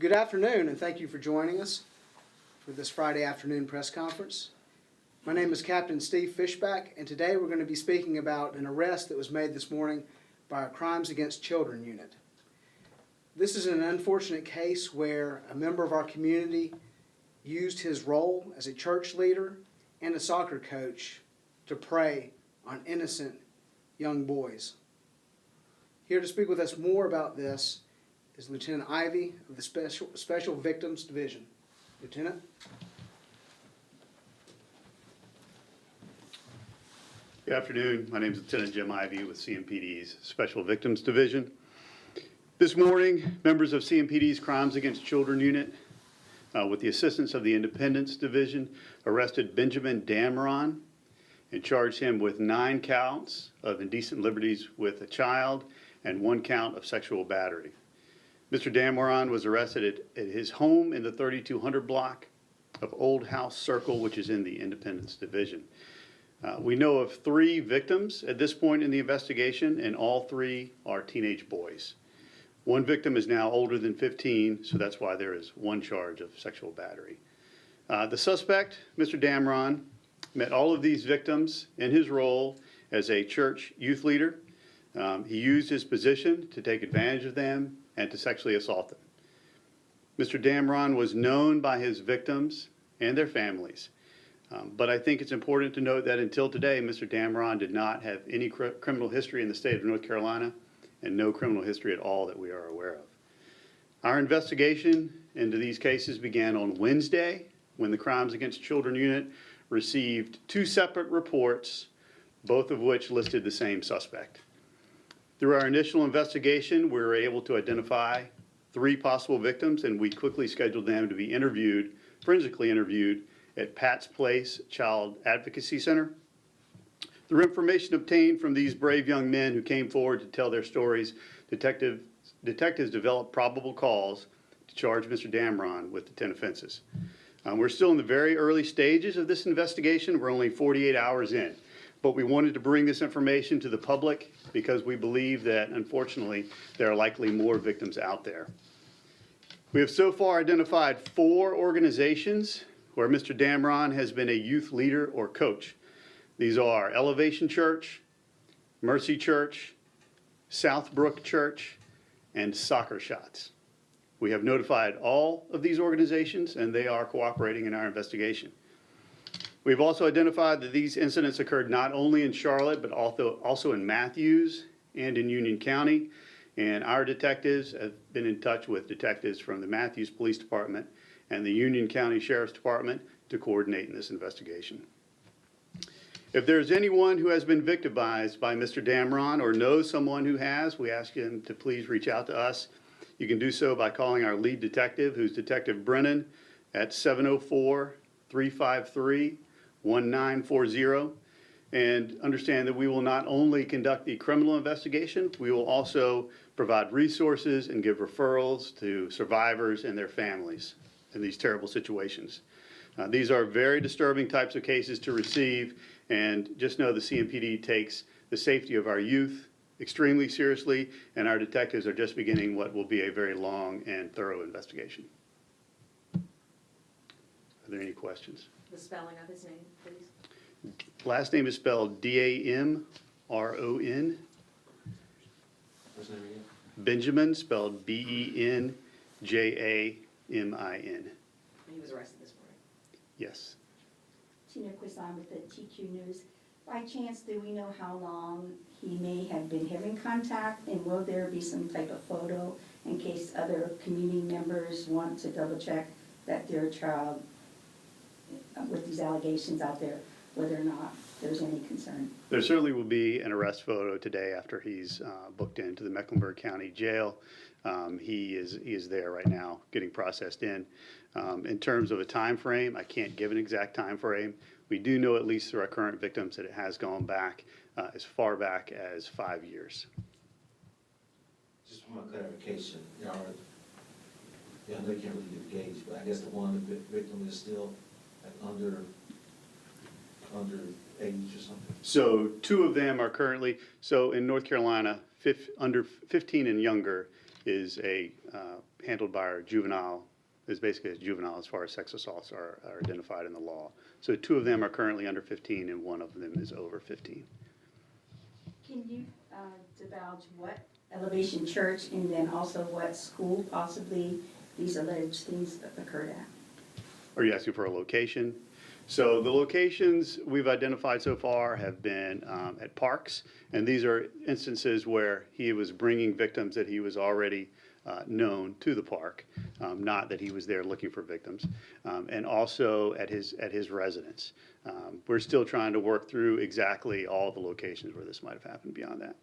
Good afternoon, and thank you for joining us for this Friday afternoon press conference. My name is Captain Steve Fishback, and today we're going to be speaking about an arrest that was made this morning by our Crimes Against Children unit. This is an unfortunate case where a member of our community used his role as a church leader and a soccer coach to prey on innocent young boys. Here to speak with us more about this is Lieutenant Ivy of the Special Victims Division. Lieutenant? Good afternoon. My name is Lieutenant Jim Ivy with CMPD's Special Victims Division. This morning, members of CMPD's Crimes Against Children unit, with the assistance of the Independence Division, arrested Benjamin Dameron and charged him with 9 counts of indecent liberties with a child and 1 count of sexual battery. Mr. Dameron was arrested at his home in the 3200 block of Old House Circle, which is in the Independence Division. We know of 3 victims at this point in the investigation, and all 3 are teenage boys. 1 victim is now older than 15, so that's why there is 1 charge of sexual battery. The suspect, Mr. Dameron, met all of these victims in his role as a church youth leader. He used his position to take advantage of them and to sexually assault them. Mr. Dameron was known by his victims and their families. But I think it's important to note that until today, Mr. Dameron did not have any criminal history in the state of North Carolina and no criminal history at all that we are aware of. Our investigation into these cases began on Wednesday when the Crimes Against Children unit received 2 separate reports, both of which listed the same suspect. Through our initial investigation, we were able to identify 3 possible victims, and we quickly scheduled them to be interviewed, forensically interviewed, at Pat's Place Child Advocacy Center. Through information obtained from these brave young men who came forward to tell their stories, detectives developed probable cause to charge Mr. Dameron with the 10 offenses. We're still in the very early stages of this investigation. We're only 48 hours in. But we wanted to bring this information to the public because we believe that, unfortunately, there are likely more victims out there. We have so far identified 4 organizations where Mr. Dameron has been a youth leader or coach. These are Elevation Church, Mercy Church, Southbrook Church, and Soccer Shots. We have notified all of these organizations, and they are cooperating in our investigation. We've also identified that these incidents occurred not only in Charlotte, but also in Matthews and in Union County. And our detectives have been in touch with detectives from the Matthews Police Department and the Union County Sheriff's Department to coordinate in this investigation. If there's anyone who has been victimized by Mr. Dameron or knows someone who has, we ask him to please reach out to us. You can do so by calling our lead detective, who's Detective Brennan, at 704-353-1940, and understand that we will not only conduct the criminal investigation, we will also provide resources and give referrals to survivors and their families in these terrible situations. These are very disturbing types of cases to receive, and just know the CMPD takes the safety of our youth extremely seriously, and our detectives are just beginning what will be a very long and thorough investigation. Are there any questions? The spelling of his name, please. Last name is spelled D-A-M-R-O-N. What's his name again? Benjamin, spelled B-E-N-J-A-M-I-N. He was arrested this morning. Yes. Tina Quisson with the TQ News. By chance, do we know how long he may have been having contact, and will there be some type of photo in case other community members want to double check that their child, with these allegations out there, whether or not there's any concern? There certainly will be an arrest photo today after he's booked into the Mecklenburg County Jail. He is there right now getting processed in. In terms of a time frame, I can't give an exact time frame. We do know, at least through our current victims, that it has gone back as far back as 5 years. Just for my clarification, I know you can't really give a gauge, but I guess the one victim is still under age or something? So 2 of them are currently, so in North Carolina, under 15 and younger is handled by our juvenile, is basically a juvenile as far as sex assaults are identified in the law. So 2 of them are currently under 15 and 1 of them is over 15. Can you divulge what Elevation Church and then also what school possibly these alleged things occurred at? Are you asking for a location? So the locations we've identified so far have been at parks, and these are instances where he was bringing victims that he was already known to the park, not that he was there looking for victims, and also at his residence. We're still trying to work through exactly all the locations where this might have happened beyond that.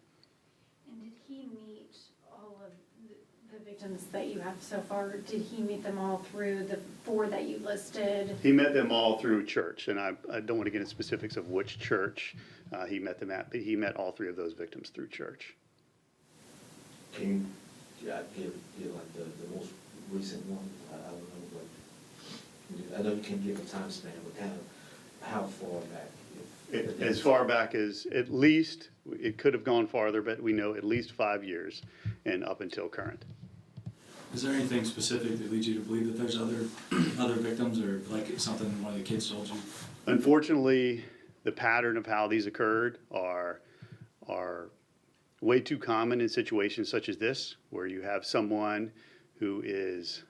And did he meet all of the victims that you have so far? Did he meet them all through the 4 that you listed? He met them all through church, and I don't want to get into specifics of which church he met them at, but he met all 3 of those victims through church. Can you give like the most recent one? I don't know, but I know you can't give a time span, but kind of how far back? As far back as at least, it could have gone farther, but we know at least 5 years and up until current. Is there anything specific that leads you to believe that there's other victims, or like something one of the kids told you? Unfortunately, the pattern of how these occurred are way too common in situations such as this, where you have someone who is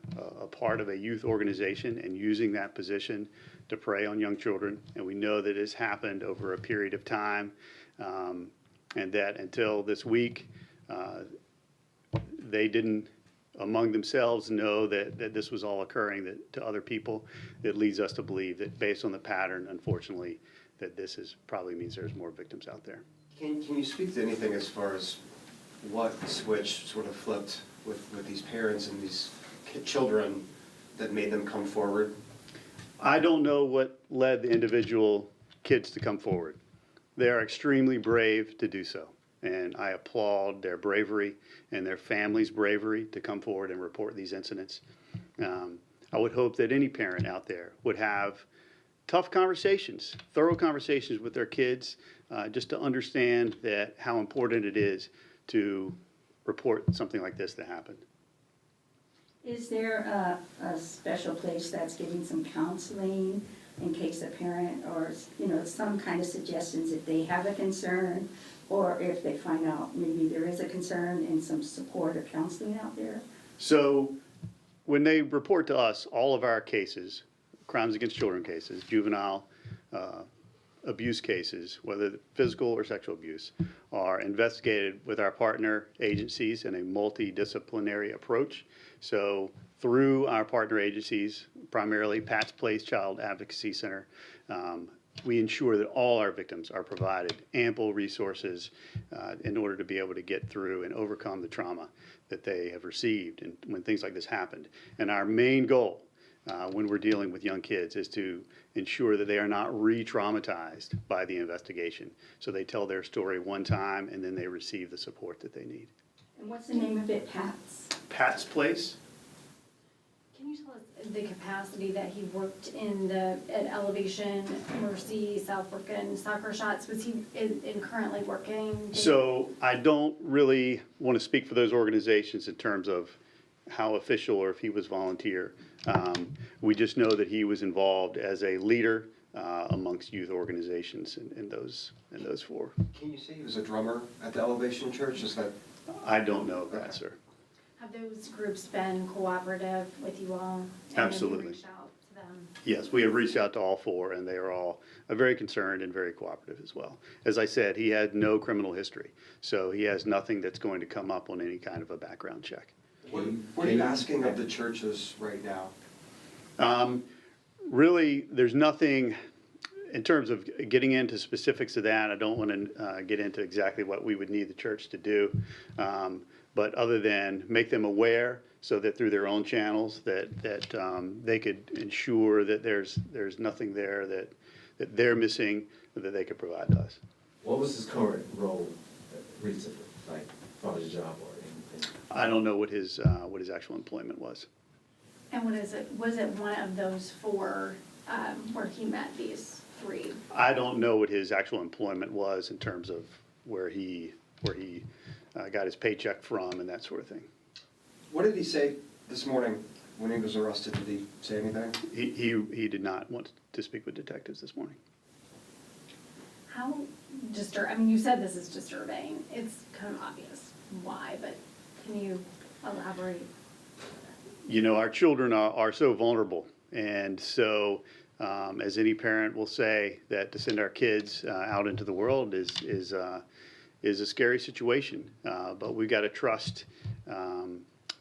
a part of a youth organization and using that position to prey on young children. And we know that it's happened over a period of time, and that until this week, they didn't among themselves know that this was all occurring to other people. It leads us to believe that based on the pattern, unfortunately, that this probably means there's more victims out there. Can you speak to anything as far as what switch sort of flipped with these parents and these children that made them come forward? I don't know what led the individual kids to come forward. They are extremely brave to do so, and I applaud their bravery and their families' bravery to come forward and report these incidents. I would hope that any parent out there would have tough conversations, thorough conversations with their kids, just to understand that how important it is to report something like this that happened. Is there a special place that's giving some counseling in case a parent or, some kind of suggestions if they have a concern, or if they find out maybe there is a concern, and some support or counseling out there? So when they report to us, all of our cases, crimes against children cases, juvenile abuse cases, whether physical or sexual abuse, are investigated with our partner agencies in a multidisciplinary approach. So through our partner agencies, primarily Pat's Place Child Advocacy Center, we ensure that all our victims are provided ample resources in order to be able to get through and overcome the trauma that they have received and when things like this happened. And our main goal when we're dealing with young kids is to ensure that they are not re-traumatized by the investigation. So they tell their story one time and then they receive the support that they need. And what's the name of it, Pat's? Pat's Place? Can you tell us the capacity that he worked in at Elevation, Mercy, Southbrook, and Soccer Shots? Was he in currently working? So I don't really want to speak for those organizations in terms of how official or if he was volunteer. We just know that he was involved as a leader amongst youth organizations in those 4. Can you say he was a drummer at the Elevation Church? Is that? I don't know that, sir. Have those groups been cooperative with you all? Absolutely. And have you reached out to them? Yes, we have reached out to all 4, and they are all very concerned and very cooperative as well. As I said, he had no criminal history, so he has nothing that's going to come up on any kind of a background check. What are you asking of the churches right now? Really, there's nothing in terms of getting into specifics of that. I don't want to get into exactly what we would need the church to do, but other than make them aware so that through their own channels that they could ensure that there's nothing there that they're missing that they could provide to us. What was his current role recently, like from his job or anything? I don't know what his actual employment was. And what is it? Was it one of those 4 where he met these 3? I don't know what his actual employment was in terms of where he got his paycheck from and that sort of thing. What did he say this morning when he was arrested? Did he say anything? He did not want to speak with detectives this morning. How I mean, you said this is disturbing. It's kind of obvious why, but can you elaborate? You know, our children are so vulnerable, and so as any parent will say, that to send our kids out into the world is a scary situation. But we've got to trust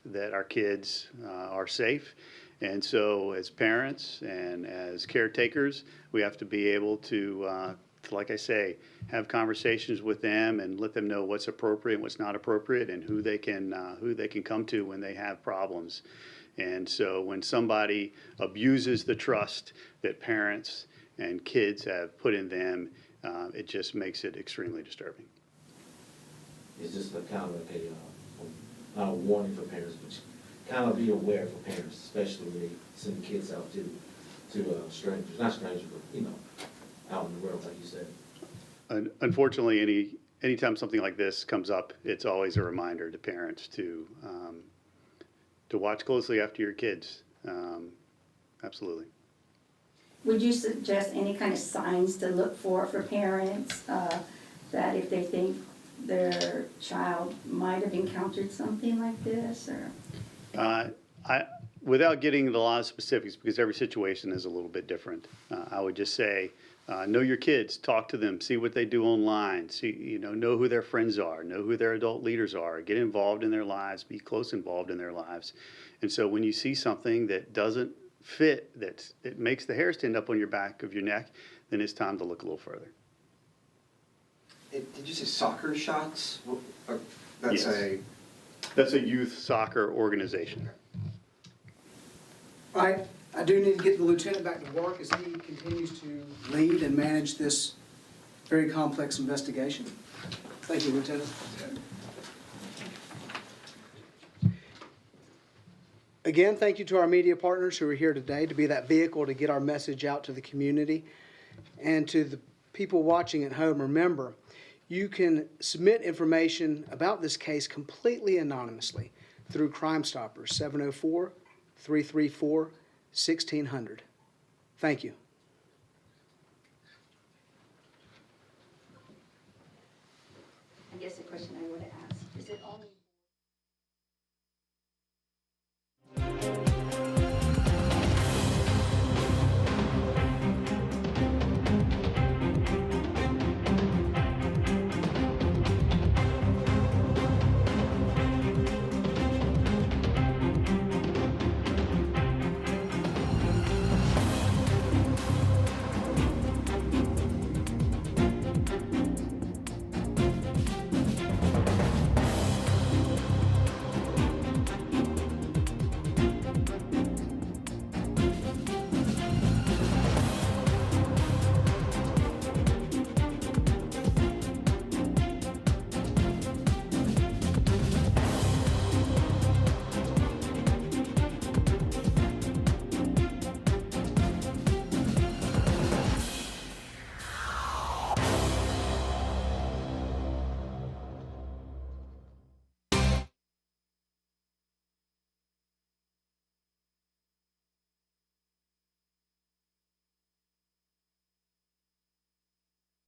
that our kids are safe, and so as parents and as caretakers, we have to be able to, like I say, have conversations with them and let them know what's appropriate and what's not appropriate, and who they can come to when they have problems. And so when somebody abuses the trust that parents and kids have put in them, it just makes it extremely disturbing. It's just a kind of like not a warning for parents, but kind of be aware for parents, especially when they send kids out to strangers, not strangers, but, you know, out in the world, like you said. Unfortunately, anytime something like this comes up, it's always a reminder to parents to watch closely after your kids. Absolutely. Would you suggest any kind of signs to look for parents, that if they think their child might have encountered something like this, or? Without getting into a lot of specifics, because every situation is a little bit different, I would just say, know your kids, talk to them, see what they do online, know who their friends are, know who their adult leaders are, get involved in their lives, be close involved in their lives. And so when you see something that doesn't fit, it makes the hair stand up on your back of your neck, then it's time to look a little further. Did you say soccer shots? That's Yes. That's a youth soccer organization. All right, I do need to get the lieutenant back to work as he continues to lead and manage this very complex investigation. Thank you, Lieutenant. Again, thank you to our media partners who are here today to be that vehicle to get our message out to the community. And to the people watching at home, remember, you can submit information about this case completely anonymously through Crime Stoppers, 704-334-1600. Thank you. I guess the question I would have asked, is it only